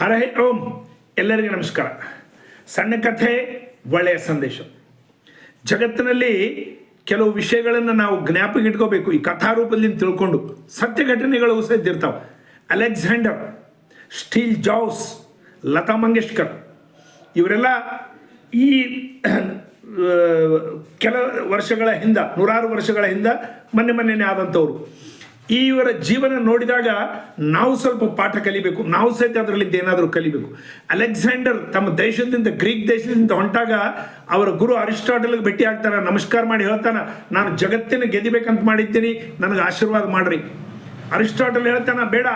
ಹರೇ ಓಂ. ಎಲ್ಲರಿಗೂ ನಮಸ್ಕಾರ. ಸಣ್ಣ ಕಥೆ, ಒಳ್ಳೆಯ ಸಂದೇಶ. ಜಗತ್ತಿನಲ್ಲಿ ಕೆಲವು ವಿಷಯಗಳನ್ನು ನಾವು ಜ್ಞಾಪಕ ಇಟ್ಕೋಬೇಕು. ಈ ಕಥಾರೂಪದಲ್ಲಿ ತಿಳ್ಕೊಂಡು ಸತ್ಯ ಘಟನೆಗಳು ಸಹಿತ ಇರ್ತಾವೆ. Alexander, Steve Jobs, Lata Mangeshkar ಇವರೆಲ್ಲ ಈ ಕೆಲ ವರ್ಷಗಳ ಹಿಂದೆ, ನೂರಾರು ವರ್ಷಗಳ ಹಿಂದೆ ಮೊನ್ನೆ ಆದಂಥವ್ರು. ಇವರ ಜೀವನ ನೋಡಿದಾಗ ನಾವು ಸ್ವಲ್ಪ ಪಾಠ ಕಲಿಬೇಕು. ನಾವು ಸಹಿತ ಅದರಲ್ಲಿಂದ ಏನಾದರೂ ಕಲಿಬೇಕು. ಅಲೆಕ್ಸಾಂಡರ್ ತಮ್ಮ ದೇಶದಿಂದ, ಗ್ರೀಕ್ ದೇಶದಿಂದ ಹೊಂಟಾಗ ಅವರ ಗುರು ಅರಿಸ್ಟಾಟಲ್ಗೆ ಭೇಟಿ ಆಗ್ತಾನೆ. ನಮಸ್ಕಾರ ಮಾಡಿ ಹೇಳ್ತಾನೆ, ನಾನು ಜಗತ್ತಿನ ಗೆದಿಬೇಕಂತ ಮಾಡಿದ್ದೀನಿ, ನನಗೆ ಆಶೀರ್ವಾದ ಮಾಡ್ರಿ. ಅರಿಸ್ಟಾಟಲ್ ಹೇಳ್ತಾನೆ, ಬೇಡ,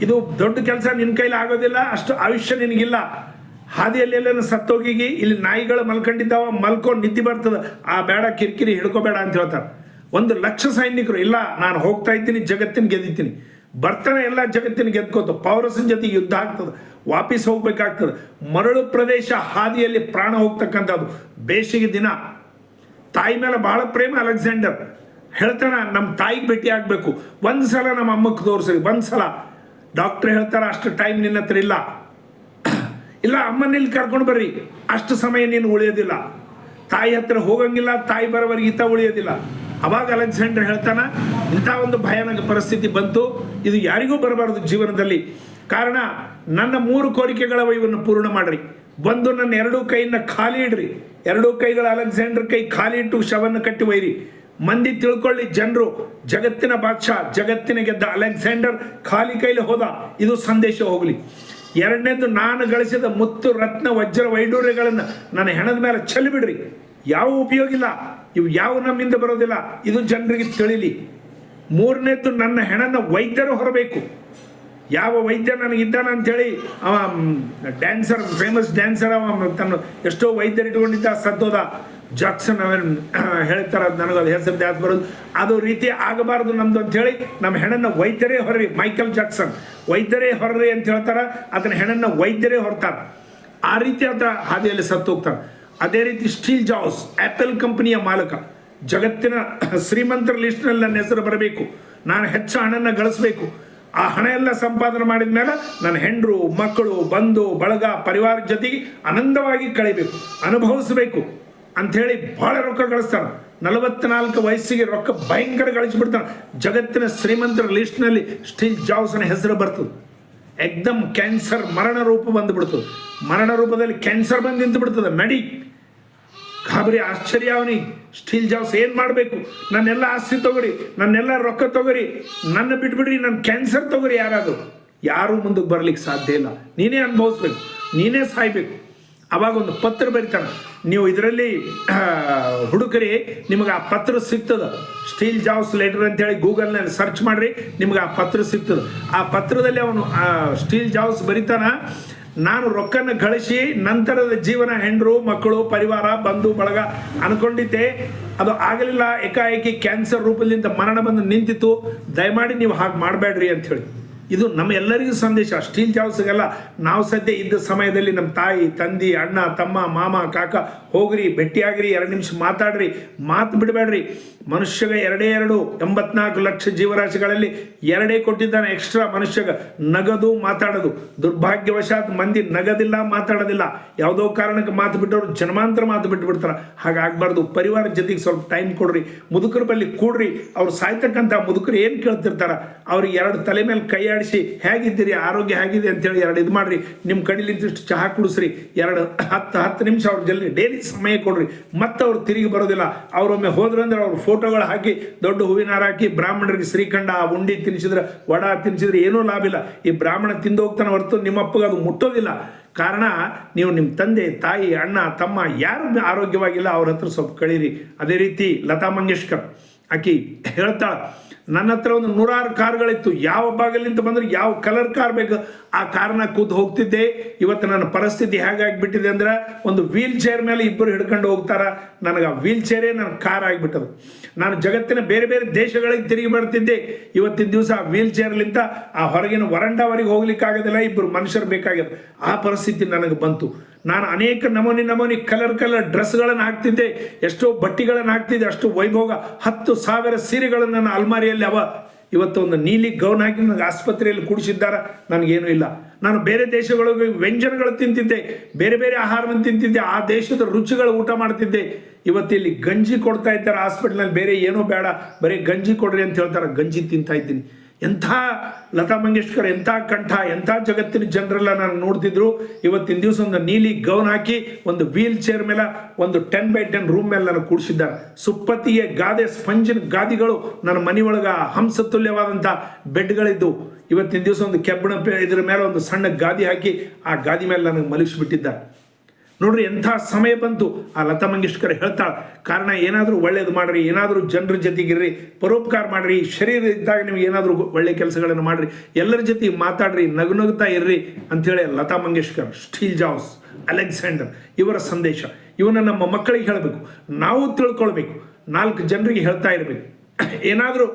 ಇದು ದೊಡ್ಡ ಕೆಲಸ, ನಿನ್ನ ಕೈಲಿ ಆಗೋದಿಲ್ಲ, ಅಷ್ಟು ಆಯುಷ್ಯ ನಿನಗಿಲ್ಲ. ಹಾದಿಯಲ್ಲೆಲ್ಲ ಸತ್ತೋಗಿ ಇಲ್ಲಿ ನಾಯಿಗಳು ಮಲ್ಕೊಂಡಿದ್ದಾವ, ಮಲ್ಕೊಂಡು ನಿದ್ದೆ ಬರ್ತದೆ, ಆ ಬೇಡ, ಕಿರಿಕಿರಿ ಹಿಡ್ಕೋಬೇಡ ಅಂತ ಹೇಳ್ತಾರೆ. 1,00,000 ಸೈನಿಕರು, ಇಲ್ಲ ನಾನು ಹೋಗ್ತಾ ಇದ್ದೀನಿ, ಜಗತ್ತಿನ ಗೆದ್ದಿದ್ದೀನಿ. ಬರ್ತಾನೆ, ಎಲ್ಲ ಜಗತ್ತಿನ ಗೆದ್ಕೋತ ಪೌರಸನ ಜೊತೆ ಯುದ್ಧ ಆಗ್ತದೆ, ವಾಪಸ್ ಹೋಗ್ಬೇಕಾಗ್ತದೆ. ಮರಳು ಪ್ರದೇಶ, ಹಾದಿಯಲ್ಲಿ ಪ್ರಾಣ ಹೋಗ್ತಕ್ಕಂಥದ್ದು, ಬೇಸಿಗೆ ದಿನ. ತಾಯಿ ಮೇಲೆ ಬಹಳ ಪ್ರೇಮ ಅಲೆಕ್ಸಾಂಡರ್. ಹೇಳ್ತಾನ, ನಮ್ಮ ತಾಯಿಗೆ ಭೇಟಿ ಆಗಬೇಕು, ಒಂದು ಸಲ ನಮ್ಮ ಅಮ್ಮಕ್ಕೆ ತೋರಿಸ್ರಿ, ಒಂದು ಸಲ. ಡಾಕ್ಟ್ರ್ ಹೇಳ್ತಾರ, ಅಷ್ಟು ಟೈಮ್ ನಿನ್ನ ಹತ್ರ ಇಲ್ಲ. ಇಲ್ಲ, ಅಮ್ಮನಲ್ಲಿ ಕರ್ಕೊಂಡು ಬರ್ರಿ, ಅಷ್ಟು ಸಮಯ ನೀನು ಉಳಿಯೋದಿಲ್ಲ. ತಾಯಿ ಹತ್ರ ಹೋಗಂಗಿಲ್ಲ, ತಾಯಿ ಬರೋವರೆಗೆ ಈತ ಉಳಿಯೋದಿಲ್ಲ. ಅವಾಗ ಅಲೆಕ್ಸಾಂಡರ್ ಹೇಳ್ತಾನ, ಇಂಥ ಒಂದು ಭಯಾನಕ ಪರಿಸ್ಥಿತಿ ಬಂತು, ಇದು ಯಾರಿಗೂ ಬರಬಾರದು ಜೀವನದಲ್ಲಿ. ಕಾರಣ, ನನ್ನ 3 ಕೋರಿಕೆಗಳವ, ಇವನ್ನು ಪೂರ್ಣ ಮಾಡ್ರಿ. ಒಂದು, ನನ್ನ 2 ಕೈಯನ್ನು ಖಾಲಿ ಇಡ್ರಿ. 2 ಕೈಗಳ ಅಲೆಕ್ಸಾಂಡರ್ ಕೈ ಖಾಲಿ ಇಟ್ಟು ಶವವನ್ನು ಕಟ್ಟಿ ಒಯ್ರಿ. ಮಂದಿ ತಿಳ್ಕೊಳ್ಳಿ, ಜನರು, ಜಗತ್ತಿನ ಬಾದ್ಶಾ, ಜಗತ್ತಿನ ಗೆದ್ದ ಅಲೆಕ್ಸಾಂಡರ್ ಖಾಲಿ ಕೈಲಿ ಹೋದ, ಇದು ಸಂದೇಶ ಹೋಗಲಿ. 2ನೇದು, ನಾನು ಗಳಿಸಿದ ಮುತ್ತು, ರತ್ನ, ವಜ್ರ, ವೈಡೂರ್ಯಗಳನ್ನು ನನ್ನ ಹೆಣದ ಮೇಲೆ ಚೆಲ್ಲಿಬಿಡ್ರಿ. ಯಾವ ಉಪಯೋಗ ಇಲ್ಲ, ಇವು ಯಾವ ನಮ್ಮಿಂದ ಬರೋದಿಲ್ಲ, ಇದು ಜನರಿಗೆ ತಿಳಿಲಿ. 3ನೇದು, ನನ್ನ ಹೆಣನ ವೈದ್ಯರು ಹೊರಬೇಕು. ಯಾವ ವೈದ್ಯ ನನಗಿದ್ದಾನ ಅಂಥೇಳಿ ಅವ ಡ್ಯಾನ್ಸರ್, ಫೇಮಸ್ ಡ್ಯಾನ್ಸರ್, ಅವ ತನ್ನ ಎಷ್ಟೋ ವೈದ್ಯರು ಇಟ್ಕೊಂಡಿದ್ದ, ಸತ್ತೋದ. ಜಾಕ್ಸನ್ ಅವನ್ ಹೇಳ್ತಾರೆ, ನನಗೆ ಅದು ಹೆಸರು ಜಾಸ್ತಿ ಬರೋದು, ಅದು ರೀತಿ ಆಗಬಾರ್ದು ನಮ್ದು ಅಂಥೇಳಿ ನಮ್ಮ ಹೆಣನ ವೈದ್ಯರೇ ಹೊರ್ರಿ. ಮೈಕಲ್ ಜಾಕ್ಸನ್ ವೈದ್ಯರೇ ಹೊರ್ರಿ ಅಂತ ಹೇಳ್ತಾರೆ, ಅದನ್ನ ಹೆಣನ ವೈದ್ಯರೇ ಹೊರ್ತಾರೆ. ಆ ರೀತಿ ಆತ ಹಾದಿಯಲ್ಲಿ ಸತ್ತು ಹೋಗ್ತಾರೆ. ಅದೇ ರೀತಿ ಸ್ಟೀಲ್ ಜಾಬ್ಸ್, ಆ್ಯಪಲ್ ಕಂಪನಿಯ ಮಾಲಕ, ಜಗತ್ತಿನ ಶ್ರೀಮಂತರ ಲಿಸ್ಟ್ನಲ್ಲಿ ನನ್ನ ಹೆಸರು ಬರಬೇಕು, ನಾನು ಹೆಚ್ಚು ಹಣನ ಗಳಿಸ್ಬೇಕು. ಆ ಹಣ ಎಲ್ಲ ಸಂಪಾದನೆ ಮಾಡಿದ ಮೇಲೆ ನನ್ನ ಹೆಂಡರು, ಮಕ್ಕಳು, ಬಂಧು ಬಳಗ, ಪರಿವಾರ ಜೊತೆಗೆ ಆನಂದವಾಗಿ ಕಳಿಬೇಕು, ಅನುಭವಿಸಬೇಕು ಅಂಥೇಳಿ ಭಾಳ ರೊಕ್ಕ ಗಳಿಸ್ತಾನೆ. 44 ವಯಸ್ಸಿಗೆ ರೊಕ್ಕ ಭಯಂಕರ ಗಳಿಸ್ಬಿಡ್ತಾನೆ. ಜಗತ್ತಿನ ಶ್ರೀಮಂತರ ಲಿಸ್ಟ್ನಲ್ಲಿ ಸ್ಟೀಲ್ ಜಾಬ್ಸ್ನ ಹೆಸರು ಬರ್ತದೆ. ಎಕ್ದಮ್ ಕ್ಯಾನ್ಸರ್, ಮರಣ ರೂಪ ಬಂದುಬಿಡ್ತದೆ. ಮರಣ ರೂಪದಲ್ಲಿ ಕ್ಯಾನ್ಸರ್ ಬಂದು ನಿಂತು ಬಿಡ್ತದೆ. ನಡಿ ಗಾಬರಿ, ಆಶ್ಚರ್ಯ ಅವನಿಗೆ. ಸ್ಟೀಲ್ ಜಾಬ್ಸ್ ಏನು ಮಾಡಬೇಕು, ನನ್ನೆಲ್ಲ ಆಸ್ತಿ ತಗೋರಿ, ನನ್ನೆಲ್ಲ ರೊಕ್ಕ ತಗೋರಿ, ನನ್ನ ಬಿಟ್ಬಿಡ್ರಿ, ನನ್ನ ಕ್ಯಾನ್ಸರ್ ತಗೋರಿ. ಯಾರೂ ಮುಂದಕ್ಕೆ ಬರ್ಲಿಕ್ಕೆ ಸಾಧ್ಯ ಇಲ್ಲ, ನೀನೇ ಅನುಭವಿಸ್ಬೇಕು, ನೀನೇ ಸಾಯ್ಬೇಕು. ಅವಾಗ ಒಂದು ಪತ್ರ ಬರೀತಾನೆ, ನೀವು ಇದರಲ್ಲಿ ಹುಡುಕರಿ, ನಿಮಗೆ ಆ ಪತ್ರ ಸಿಗ್ತದೆ. ಸ್ಟೀಲ್ ಜಾಬ್ಸ್ ಲೆಟರ್ ಅಂತೇಳಿ ಗೂಗಲ್ನಲ್ಲಿ ಸರ್ಚ್ ಮಾಡಿರಿ, ನಿಮ್ಗೆ ಆ ಪತ್ರ ಸಿಗ್ತದೆ. ಆ ಪತ್ರದಲ್ಲಿ ಅವನು ಸ್ಟೀಲ್ ಜಾಬ್ಸ್ ಬರೀತಾನ, ನಾನು ರೊಕ್ಕನ ಗಳಿಸಿ ನಂತರದ ಜೀವನ, ಹೆಂಡರು, ಮಕ್ಕಳು, ಪರಿವಾರ, ಬಂಧು ಬಳಗ ಅನ್ಕೊಂಡಿದ್ದೆ, ಅದು ಆಗಲಿಲ್ಲ. ಏಕಾಏಕಿ ಕ್ಯಾನ್ಸರ್ ರೂಪದಿಂದ ಮರಣ ಬಂದು ನಿಂತಿತ್ತು. ದಯಮಾಡಿ ನೀವು ಹಾಗೆ ಮಾಡಬೇಡ್ರಿ ಅಂಥೇಳಿ. ಇದು ನಮ್ಮ ಎಲ್ಲರಿಗೂ ಸಂದೇಶ. ಸ್ಟೀಲ್ ಜಾಬ್ಸ್ಗೆಲ್ಲ ನಾವು ಸದ್ಯ ಇದ್ದ ಸಮಯದಲ್ಲಿ ನಮ್ಮ ತಾಯಿ, ತಂದೆ, ಅಣ್ಣ, ತಮ್ಮ, ಮಾಮ, ಕಾಕ ಹೋಗ್ರಿ, ಭೇಟಿಯಾಗ್ರಿ, 2 ನಿಮಿಷ ಮಾತಾಡ್ರಿ, ಮಾತು ಬಿಡಬೇಡ್ರಿ. ಮನುಷ್ಯಗೆ 2 84 ಲಕ್ಷ ಜೀವರಾಶಿಗಳಲ್ಲಿ 2 ಕೊಟ್ಟಿದ್ದಾನೆ ಎಕ್ಸ್ಟ್ರಾ ಮನುಷ್ಯಗೆ, ನಗದು, ಮಾತಾಡೋದು. ದುರ್ಭಾಗ್ಯವಶಾತ್ ಮಂದಿ ನಗದಿಲ್ಲ, ಮಾತಾಡೋದಿಲ್ಲ. ಯಾವುದೋ ಕಾರಣಕ್ಕೆ ಮಾತು ಬಿಟ್ಟವರು ಜನ್ಮಾಂತರ ಮಾತು ಬಿಟ್ಬಿಡ್ತಾರೆ. ಹಾಗಾಗಬಾರ್ದು. ಪರಿವಾರ ಜೊತೆಗೆ ಸ್ವಲ್ಪ ಟೈಮ್ ಕೊಡ್ರಿ. ಮುದುಕರ ಬಳಿ ಕೂಡ್ರಿ. ಅವ್ರು ಸಾಯ್ತಕ್ಕಂಥ ಮುದುಕರು ಏನು ಕೇಳ್ತಿರ್ತಾರೆ, ಅವ್ರಿಗೆ 2 ತಲೆ ಮೇಲೆ ಕೈ ಆಡಿಸಿ, ಹೇಗಿದ್ದೀರಿ, ಆರೋಗ್ಯ ಹೇಗಿದೆ ಅಂತೇಳಿ 2 ಇದು ಮಾಡಿರಿ. ನಿಮ್ಮ ಕಡಿಲಿಂತಿಷ್ಟು ಚಹಾ ಕುಡಿಸ್ರಿ. 10 ನಿಮಿಷ ಅವ್ರ ಜಲ್ದಿ ಡೈಲಿ ಸಮಯ ಕೊಡ್ರಿ. ಮತ್ತೆ ಅವ್ರು ತಿರುಗಿ ಬರೋದಿಲ್ಲ. ಅವರೊಮ್ಮೆ ಹೋದ್ರಂದ್ರೆ ಅವ್ರ ಫೋಟೋಗಳು ಹಾಕಿ, ದೊಡ್ಡ ಹೂವಿನಾರ ಹಾಕಿ, ಬ್ರಾಹ್ಮಣರಿಗೆ ಶ್ರೀಖಂಡ, ಉಂಡಿ ತಿನ್ನಿಸಿದ್ರೆ, ವಡ ತಿನ್ನಿಸಿದ್ರೆ ಏನೂ ಲಾಭ ಇಲ್ಲ. ಈ ಬ್ರಾಹ್ಮಣ ತಿಂದು ಹೋಗ್ತಾನೆ ಹೊರತು ನಿಮ್ಮಪ್ಪಗೆ ಅದು ಮುಟ್ಟೋದಿಲ್ಲ. ಕಾರಣ, ನೀವು ನಿಮ್ಮ ತಂದೆ, ತಾಯಿ, ಅಣ್ಣ, ತಮ್ಮ ಯಾರು ಆರೋಗ್ಯವಾಗಿಲ್ಲ ಅವ್ರ ಹತ್ರ ಸ್ವಲ್ಪ ಕಳೀರಿ. ಅದೇ ರೀತಿ ಲತಾ ಮಂಗೇಶ್ಕರ್ ಆಕಿ ಹೇಳ್ತಾಳೆ, ನನ್ನ ಹತ್ರ ಒಂದು 100 ಕಾರ್ಗಳಿತ್ತು, ಯಾವ ಭಾಗಲಿಂದ ಬಂದ್ರೆ ಯಾವ ಕಲರ್ ಕಾರ್ ಬೇಕು ಆ ಕಾರ್ನ ಕೂತು ಹೋಗ್ತಿದ್ದೆ. ಇವತ್ತು ನನ್ನ ಪರಿಸ್ಥಿತಿ ಹೇಗಾಗಿಬಿಟ್ಟಿದೆ ಅಂದ್ರೆ, ಒಂದು ವೀಲ್ ಚೇರ್ ಮೇಲೆ 2 ಹಿಡ್ಕೊಂಡು ಹೋಗ್ತಾರ, ನನಗೆ ಆ ವೀಲ್ ಚೇರೇ ನನ್ನ ಕಾರ್ ಆಗಿಬಿಟ್ಟದು. ನಾನು ಜಗತ್ತಿನ ಬೇರೆ ಬೇರೆ ದೇಶಗಳಿಗೆ ತಿರುಗಿ ಬರ್ತಿದ್ದೆ. ಇವತ್ತಿನ ದಿವಸ ಆ ವೀಲ್ ಚೇರ್ಲಿಂದ ಆ ಹೊರಗಿನ ವರಂಡಾವರೆಗೆ ಹೋಗ್ಲಿಕ್ಕಾಗೋದಿಲ್ಲ, 2 ಮನುಷ್ಯರು ಬೇಕಾಗಿದೆ. ಆ ಪರಿಸ್ಥಿತಿ ನನಗೆ ಬಂತು. ನಾನು ಅನೇಕ ನಮೂನಿ ಕಲರ್ ಡ್ರೆಸ್ಗಳನ್ನು ಹಾಕ್ತಿದ್ದೆ, ಎಷ್ಟೋ ಬಟ್ಟೆಗಳನ್ನು ಹಾಕ್ತಿದ್ದೆ, ಅಷ್ಟು ವೈಭೋಗ, 10,000 ಸೀರೆಗಳನ್ನು ನನ್ನ ಅಲ್ಮಾರಿಯಲ್ಲಿ ಅವ. ಇವತ್ತು ಒಂದು ನೀಲಿ ಗೌನ್ ಹಾಕಿ ನನಗೆ ಆಸ್ಪತ್ರೆಯಲ್ಲಿ ಕೂಡಿಸಿದ್ದಾರ, ನನಗೇನು ಇಲ್ಲ. ನಾನು ಬೇರೆ ದೇಶಗಳಿಗೆ ವ್ಯಂಜನಗಳು ತಿಂತಿದ್ದೆ, ಬೇರೆ ಬೇರೆ ಆಹಾರವನ್ನು ತಿಂತಿದ್ದೆ, ಆ ದೇಶದ ರುಚಿಗಳು ಊಟ ಮಾಡ್ತಿದ್ದೆ. ಇವತ್ತು ಇಲ್ಲಿ ಗಂಜಿ ಕೊಡ್ತಾ ಇದ್ದಾರೆ ಹಾಸ್ಪಿಟ್ಲಲ್ಲಿ, ಬೇರೆ ಏನೂ ಬೇಡ, ಬರೀ ಗಂಜಿ ಕೊಡ್ರಿ ಅಂತ ಹೇಳ್ತಾರೆ, ಗಂಜಿ ತಿಂತಾ ಇದ್ದೀನಿ. ಎಂಥ ಲತಾ ಮಂಗೇಶ್ಕರ್, ಎಂಥ ಕಂಠ, ಎಂಥ ಜಗತ್ತಿನ ಜನರೆಲ್ಲ ನಾನು ನೋಡ್ತಿದ್ರು. ಇವತ್ತಿನ ದಿವಸ ಒಂದು ನೀಲಿ ಗೌನ್ ಹಾಕಿ ಒಂದು ವೀಲ್ ಚೇರ್ ಮೇಲೆ ಒಂದು 10x10 ರೂಮ್ ಮೇಲೆ ನಾನು ಕೂಡಿಸಿದ್ದಾರೆ. ಸುಪ್ಪತ್ತಿಗೆ ಗಾದೆ, ಸ್ಪಂಜಿನ ಗಾದಿಗಳು ನನ್ನ ಮನೆಯೊಳಗೆ ಹಂಸತುಲ್ಯವಾದಂಥ ಬೆಡ್ಗಳಿದ್ದು. ಇವತ್ತಿನ ದಿವಸ ಒಂದು ಕೆಬ್ಬಣ ಇದ್ರ ಮೇಲೆ ಒಂದು ಸಣ್ಣ ಗಾದಿ ಹಾಕಿ ಆ ಗಾದಿ ಮೇಲೆ ನನಗೆ ಮಲಗಿಸಿಬಿಟ್ಟಿದ್ದಾರೆ. ನೋಡ್ರಿ ಎಂಥ ಸಮಯ ಬಂತು. ಆ ಲತಾ ಮಂಗೇಶ್ಕರ್ ಹೇಳ್ತಾಳೆ, ಕಾರಣ ಏನಾದರೂ ಒಳ್ಳೇದು ಮಾಡ್ರಿ, ಏನಾದರೂ ಜನರ ಜೊತೆಗಿರ್ರಿ, ಪರೋಪಕಾರ ಮಾಡ್ರಿ, ಶರೀರ ಇದ್ದಾಗ ನಿಮ್ಗೆ ಏನಾದರೂ ಒಳ್ಳೆ ಕೆಲಸಗಳನ್ನು ಮಾಡ್ರಿ, ಎಲ್ಲರ ಜೊತೆ ಮಾತಾಡ್ರಿ, ನಗುನಗುತ್ತಾ ಇರ್ರಿ ಅಂಥೇಳಿ Lata Mangeshkar, Steve Jobs, Alexander ಇವರ ಸಂದೇಶ. ಇವನ್ನ ನಮ್ಮ ಮಕ್ಕಳಿಗೆ ಹೇಳಬೇಕು, ನಾವು ತಿಳ್ಕೊಳ್ಬೇಕು, 4 ಜನರಿಗೆ ಹೇಳ್ತಾ ಇರಬೇಕು. ಏನಾದರೂ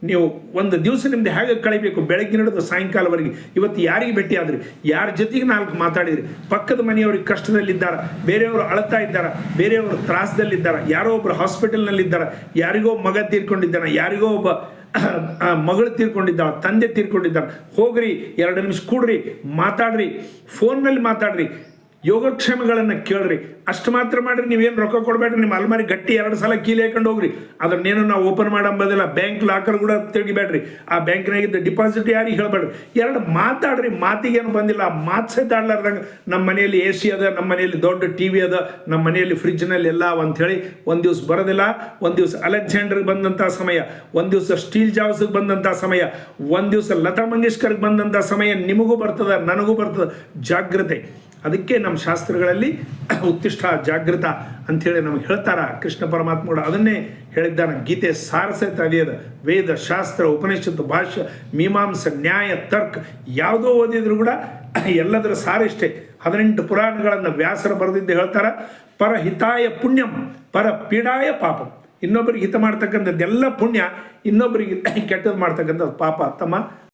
ನೀವು ಒಂದು ದಿವಸ ನಿಮ್ದು ಹೇಗೆ ಕಳಿಬೇಕು, ಬೆಳಗ್ಗೆ ಹಿಡಿದು ಸಾಯಂಕಾಲವರೆಗೆ. ಇವತ್ತು ಯಾರಿಗೆ ಭೇಟಿ ಆದ್ರಿ, ಯಾರ ಜೊತೆಗೆ 4 ಮಾತಾಡಿದ್ರಿ, ಪಕ್ಕದ ಮನೆಯವ್ರಿಗೆ ಕಷ್ಟದಲ್ಲಿದ್ದಾರೆ, ಬೇರೆಯವರು ಅಳ್ತಾ ಇದ್ದಾರೆ, ಬೇರೆಯವರು ತ್ರಾಸದಲ್ಲಿದ್ದಾರೆ, ಯಾರೋ ಒಬ್ಬರು ಹಾಸ್ಪಿಟಲ್ನಲ್ಲಿದ್ದಾರೆ, ಯಾರಿಗೋ ಮಗ ತೀರ್ಕೊಂಡಿದ್ದಾನೆ, ಯಾರಿಗೋ ಒಬ್ಬ ಮಗಳು ತೀರ್ಕೊಂಡಿದ್ದಾಳೆ, ತಂದೆ ತೀರ್ಕೊಂಡಿದ್ದಾಳೆ. ಹೋಗ್ರಿ, 2 ನಿಮಿಷ ಕೂಡ್ರಿ, ಮಾತಾಡ್ರಿ, ಫೋನ್ನಲ್ಲಿ ಮಾತಾಡ್ರಿ, ಯೋಗಕ್ಷೇಮಗಳನ್ನು ಕೇಳ್ರಿ. ಅಷ್ಟು ಮಾತ್ರ ಮಾಡ್ರಿ, ನೀವೇನು ರೊಕ್ಕ ಕೊಡಬೇಡ್ರಿ, ನಿಮ್ಮ ಅಲ್ಮಾರಿ ಗಟ್ಟಿ 2 ಸಲ ಕೀಲಿ ಹಾಕೊಂಡು ಹೋಗ್ರಿ. ಅದನ್ನೇನು ನಾವು ಓಪನ್ ಮಾಡೋಂಬದಿಲ್ಲ, ಬ್ಯಾಂಕ್ ಲಾಕರ್ ಕೂಡ ತೆಗಿಬೇಡ್ರಿ, ಆ ಬ್ಯಾಂಕ್ನಾಗಿದ್ದ ಡಿಪಾಸಿಟ್ ಯಾರಿಗೆ ಹೇಳಬೇಡ್ರಿ. 2 ಮಾತಾಡ್ರಿ, ಮಾತಿಗೇನು ಬಂದಿಲ್ಲ, ಮಾತು ಸಹಿತ ಆಡ್ಲಾರ್ದಂಗೆ ನಮ್ಮ ಮನೆಯಲ್ಲಿ ಎ ಸಿ ಅದ, ನಮ್ಮ ಮನೆಯಲ್ಲಿ ದೊಡ್ಡ ಟಿ ವಿ ಅದ, ನಮ್ಮ ಮನೆಯಲ್ಲಿ ಫ್ರಿಜ್ನಲ್ಲಿ ಎಲ್ಲ ಅಂಥೇಳಿ ಒಂದು ದಿವಸ ಬರೋದಿಲ್ಲ. ಒಂದು ದಿವಸ ಅಲೆಕ್ಸಾಂಡರ್ಗೆ ಬಂದಂಥ ಸಮಯ, ಒಂದು ದಿವಸ ಸ್ಟೀಲ್ ಜಾಬ್ಸ್ಗೆ ಬಂದಂಥ ಸಮಯ, ಒಂದು ದಿವಸ ಲತಾ ಮಂಗೇಶ್ಕರ್ಗೆ ಬಂದಂಥ ಸಮಯ ನಿಮಗೂ ಬರ್ತದೆ, ನನಗೂ ಬರ್ತದೆ. ಜಾಗ್ರತೆ. ಅದಕ್ಕೆ ನಮ್ಮ ಶಾಸ್ತ್ರಗಳಲ್ಲಿ ಉತ್ತಿಷ್ಠ ಜಾಗೃತ ಅಂಥೇಳಿ ನಮಗೆ ಹೇಳ್ತಾರ. ಕೃಷ್ಣ ಪರಮಾತ್ಮಗಳು ಅದನ್ನೇ ಹೇಳಿದ್ದಾನೆ. ಗೀತೆ ಸಾರಸಹಿತ ಅದೇದ, ವೇದ, ಶಾಸ್ತ್ರ, ಉಪನಿಷತ್ತು, ಭಾಷ್ಯ, ಮೀಮಾಂಸ, ನ್ಯಾಯ, ತರ್ಕ ಯಾವುದೋ ಓದಿದ್ರು ಕೂಡ ಎಲ್ಲದರ ಸಾರ ಇಷ್ಟೇ. 18 ಪುರಾಣಗಳನ್ನು ವ್ಯಾಸರ ಬರೆದಿದ್ದು ಹೇಳ್ತಾರ. ಪರಹಿತಾಯ ಪುಣ್ಯಂ, ಪರ ಪೀಡಾಯ ಪಾಪಂ. ಇನ್ನೊಬ್ಬರಿಗೆ ಹಿತ ಮಾಡ್ತಕ್ಕಂಥದ್ದೆಲ್ಲ ಪುಣ್ಯ, ಇನ್ನೊಬ್ಬರಿಗೆ ಕೆಟ್ಟದ್ದು ಮಾಡ್ತಕ್ಕಂಥದ್ದು ಪಾಪ. ತಮ್ಮ